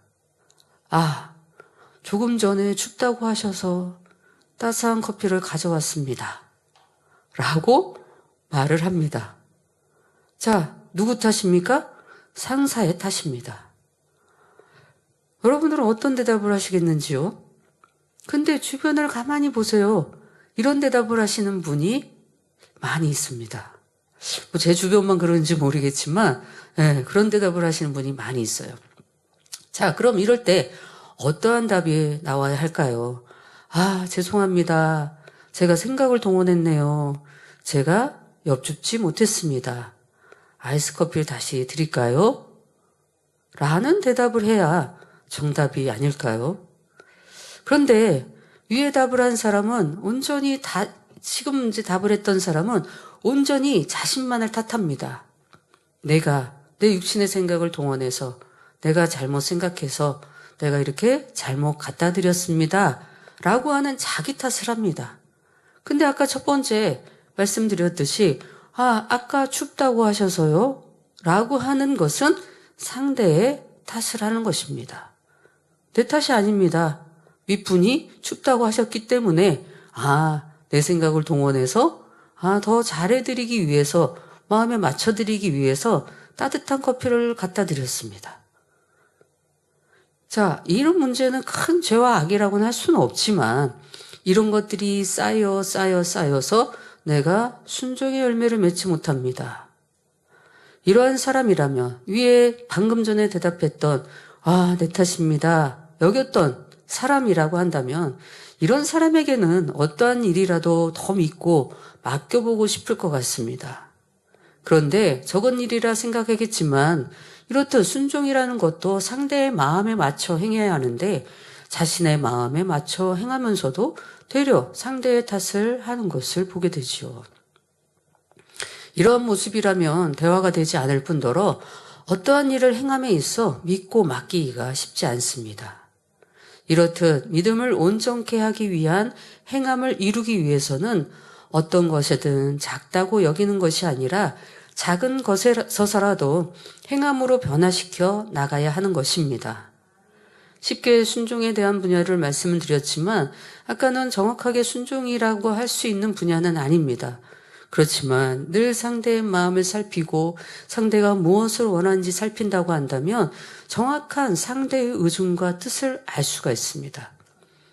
조금 전에 춥다고 하셔서 따스한 커피를 가져왔습니다. 라고 말을 합니다. 자, 누구 탓입니까? 상사의 탓입니다. 여러분들은 어떤 대답을 하시겠는지요? 근데 주변을 가만히 보세요. 이런 대답을 하시는 분이 많이 있습니다. 뭐 제 주변만 그런지 모르겠지만 그런 대답을 하시는 분이 많이 있어요. 자, 그럼 이럴 때 어떠한 답이 나와야 할까요? 아, 죄송합니다. 제가 생각을 동원했네요. 제가 엽줍지 못했습니다. 아이스 커피를 다시 드릴까요? 라는 대답을 해야 정답이 아닐까요? 그런데 위에 답을 한 사람은 온전히 지금 이제 답을 했던 사람은 온전히 자신만을 탓합니다. 내가 내 육신의 생각을 동원해서 내가 잘못 생각해서 내가 이렇게 잘못 갖다 드렸습니다. 라고 하는 자기 탓을 합니다. 근데 아까 첫 번째 말씀드렸듯이 아까 춥다고 하셔서요? 라고 하는 것은 상대의 탓을 하는 것입니다. 내 탓이 아닙니다. 윗분이 춥다고 하셨기 때문에 내 생각을 동원해서 더 잘해드리기 위해서 마음에 맞춰드리기 위해서 따뜻한 커피를 갖다 드렸습니다. 자, 이런 문제는 큰 죄와 악이라고는 할 수는 없지만 이런 것들이 쌓여서 내가 순종의 열매를 맺지 못합니다. 이러한 사람이라면 위에 방금 전에 대답했던 내 탓입니다. 여겼던 사람이라고 한다면 이런 사람에게는 어떠한 일이라도 더 믿고 맡겨보고 싶을 것 같습니다. 그런데 적은 일이라 생각하겠지만 이렇듯 순종이라는 것도 상대의 마음에 맞춰 행해야 하는데 자신의 마음에 맞춰 행하면서도 되려 상대의 탓을 하는 것을 보게 되지요. 이러한 모습이라면 대화가 되지 않을 뿐더러 어떠한 일을 행함에 있어 믿고 맡기기가 쉽지 않습니다. 이렇듯 믿음을 온전케 하기 위한 행함을 이루기 위해서는 어떤 것이든 작다고 여기는 것이 아니라 작은 것에서라도 행함으로 변화시켜 나가야 하는 것입니다. 쉽게 순종에 대한 분야를 말씀을 드렸지만 아까는 정확하게 순종이라고 할 수 있는 분야는 아닙니다. 그렇지만 늘 상대의 마음을 살피고 상대가 무엇을 원하는지 살핀다고 한다면 정확한 상대의 의중과 뜻을 알 수가 있습니다.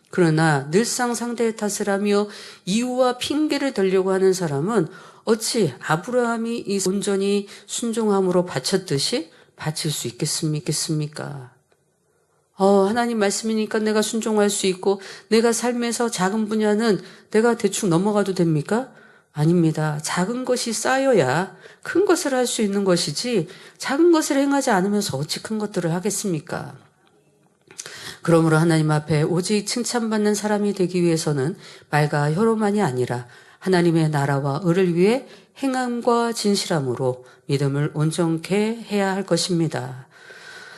그러나 늘상 상대의 탓을 하며 이유와 핑계를 대려고 하는 사람은 어찌 아브라함이 이 온전히 순종함으로 바쳤듯이 바칠 수 있겠습니까? 하나님 말씀이니까 내가 순종할 수 있고 내가 삶에서 작은 분야는 내가 대충 넘어가도 됩니까? 아닙니다. 작은 것이 쌓여야 큰 것을 할 수 있는 것이지 작은 것을 행하지 않으면서 어찌 큰 것들을 하겠습니까? 그러므로 하나님 앞에 오직 칭찬받는 사람이 되기 위해서는 말과 혀로만이 아니라 하나님의 나라와 의를 위해 행함과 진실함으로 믿음을 온전케 해야 할 것입니다.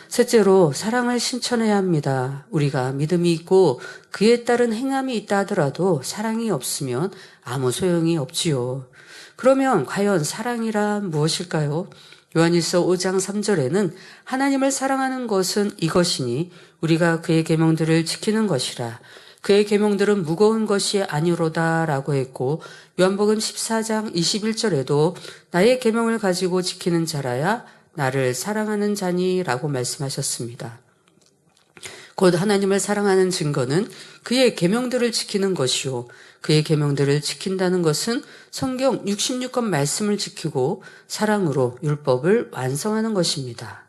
셋째로 사랑을 실천해야 합니다. 우리가 믿음이 있고 그에 따른 행함이 있다 하더라도 사랑이 없으면 아무 소용이 없지요. 그러면 과연 사랑이란 무엇일까요? 요한일서 5장 3절에는 하나님을 사랑하는 것은 이것이니 우리가 그의 계명들을 지키는 것이라. 그의 계명들은 무거운 것이 아니로다 라고 했고 요한복음 14장 21절에도 나의 계명을 가지고 지키는 자라야 나를 사랑하는 자니 라고 말씀하셨습니다. 곧 하나님을 사랑하는 증거는 그의 계명들을 지키는 것이요. 그의 계명들을 지킨다는 것은 성경 66권 말씀을 지키고 사랑으로 율법을 완성하는 것입니다.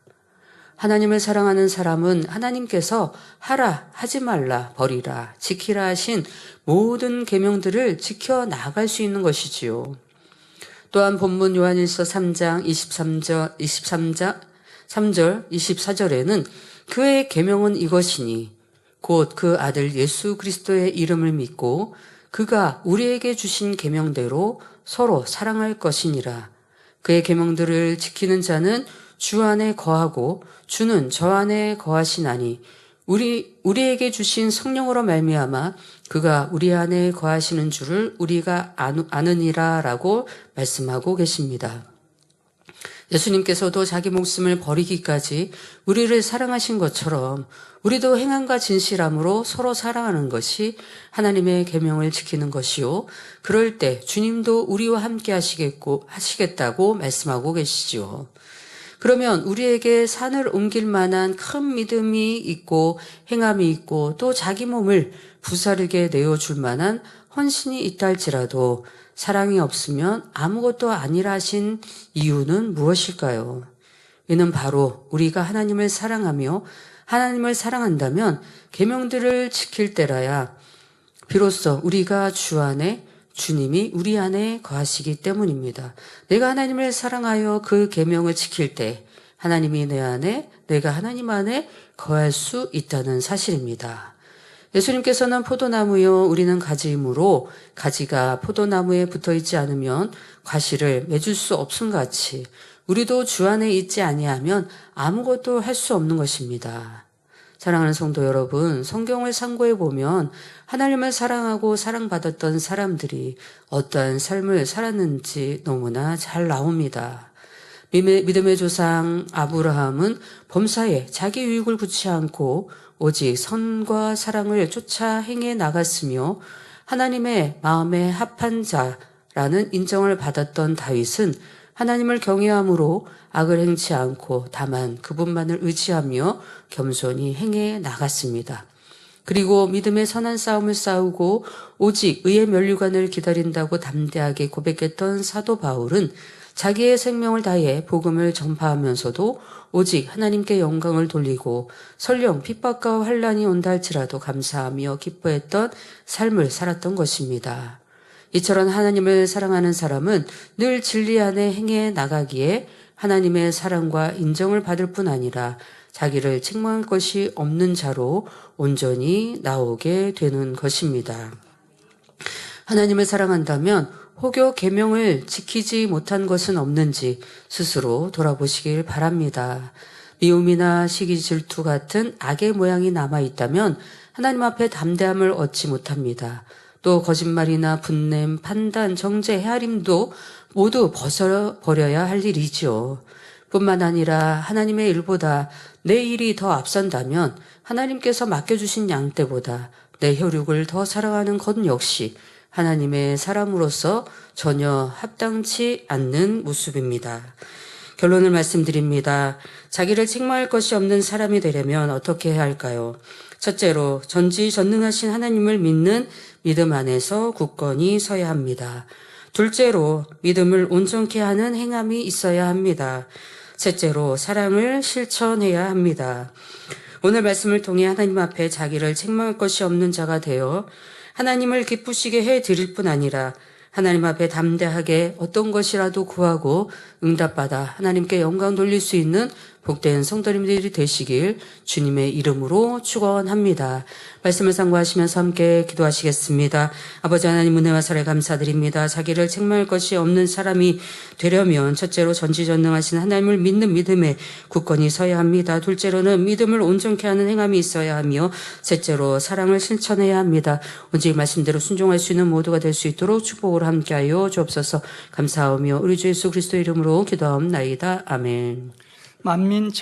하나님을 사랑하는 사람은 하나님께서 하라, 하지 말라, 버리라, 지키라 하신 모든 계명들을 지켜 나갈 수 있는 것이지요. 또한 본문 요한일서 3장 3절 24절에는 그의 계명은 이것이니 곧 그 아들 예수 그리스도의 이름을 믿고 그가 우리에게 주신 계명대로 서로 사랑할 것이니라. 그의 계명들을 지키는 자는 주 안에 거하고 주는 저 안에 거하시나니 우리에게 주신 성령으로 말미암아 그가 우리 안에 거하시는 줄을 우리가 아느니라 라고 말씀하고 계십니다. 예수님께서도 자기 목숨을 버리기까지 우리를 사랑하신 것처럼 우리도 행함과 진실함으로 서로 사랑하는 것이 하나님의 계명을 지키는 것이요. 그럴 때 주님도 우리와 함께 하시겠다고 말씀하고 계시죠. 그러면 우리에게 산을 옮길 만한 큰 믿음이 있고 행함이 있고 또 자기 몸을 부사르게 내어줄 만한 헌신이 있다 할지라도 사랑이 없으면 아무것도 아니라 하신 이유는 무엇일까요? 이는 바로 우리가 하나님을 사랑하며 하나님을 사랑한다면 계명들을 지킬 때라야 비로소 우리가 주 안에 주님이 우리 안에 거하시기 때문입니다. 내가 하나님을 사랑하여 그 계명을 지킬 때 하나님이 내 안에, 내가 하나님 안에 거할 수 있다는 사실입니다. 예수님께서는 포도나무요 우리는 가지이므로 가지가 포도나무에 붙어있지 않으면 과실을 맺을 수 없음 같이 우리도 주 안에 있지 아니하면 아무것도 할 수 없는 것입니다. 사랑하는 성도 여러분, 성경을 참고해 보면 하나님을 사랑하고 사랑받았던 사람들이 어떠한 삶을 살았는지 너무나 잘 나옵니다. 믿음의 조상 아브라함은 범사에 자기 유익을 붙지 않고 오직 선과 사랑을 쫓아 행해 나갔으며 하나님의 마음에 합한 자라는 인정을 받았던 다윗은 하나님을 경외함으로 악을 행치 않고 다만 그분만을 의지하며 겸손히 행해 나갔습니다. 그리고 믿음의 선한 싸움을 싸우고 오직 의의 면류관을 기다린다고 담대하게 고백했던 사도 바울은 자기의 생명을 다해 복음을 전파하면서도 오직 하나님께 영광을 돌리고 설령 핍박과 환난이 온다 할지라도 감사하며 기뻐했던 삶을 살았던 것입니다. 이처럼 하나님을 사랑하는 사람은 늘 진리 안에 행해 나가기에 하나님의 사랑과 인정을 받을 뿐 아니라 자기를 책망할 것이 없는 자로 온전히 나오게 되는 것입니다. 하나님을 사랑한다면 혹여 계명을 지키지 못한 것은 없는지 스스로 돌아보시길 바랍니다. 미움이나 시기 질투 같은 악의 모양이 남아있다면 하나님 앞에 담대함을 얻지 못합니다. 또 거짓말이나 분냄, 판단, 정죄, 헤아림도 모두 벗어버려야 할 일이죠. 뿐만 아니라 하나님의 일보다 내 일이 더 앞선다면 하나님께서 맡겨주신 양떼보다 내 혈육을 더 사랑하는 것 역시 하나님의 사람으로서 전혀 합당치 않는 모습입니다. 결론을 말씀드립니다. 자기를 책망할 것이 없는 사람이 되려면 어떻게 해야 할까요? 첫째로 전지전능하신 하나님을 믿는 믿음 안에서 굳건히 서야 합니다. 둘째로 믿음을 온전케 하는 행함이 있어야 합니다. 셋째로 사랑을 실천해야 합니다. 오늘 말씀을 통해 하나님 앞에 자기를 책망할 것이 없는 자가 되어 하나님을 기쁘시게 해드릴 뿐 아니라 하나님 앞에 담대하게 어떤 것이라도 구하고 응답받아 하나님께 영광 돌릴 수 있는 복된 성도님들이 되시길 주님의 이름으로 축원합니다. 말씀을 상고하시면서 함께 기도하시겠습니다. 아버지 하나님 은혜와 사랑에 감사드립니다. 자기를 책망할 것이 없는 사람이 되려면 첫째로 전지전능하신 하나님을 믿는 믿음에 굳건히 서야 합니다. 둘째로는 믿음을 온전케 하는 행함이 있어야 하며 셋째로 사랑을 실천해야 합니다. 오직 말씀대로 순종할 수 있는 모두가 될 수 있도록 축복을 함께하여 주옵소서. 감사하며 우리 주 예수 그리스도 이름으로 기도하옵나이다. 아멘. 만민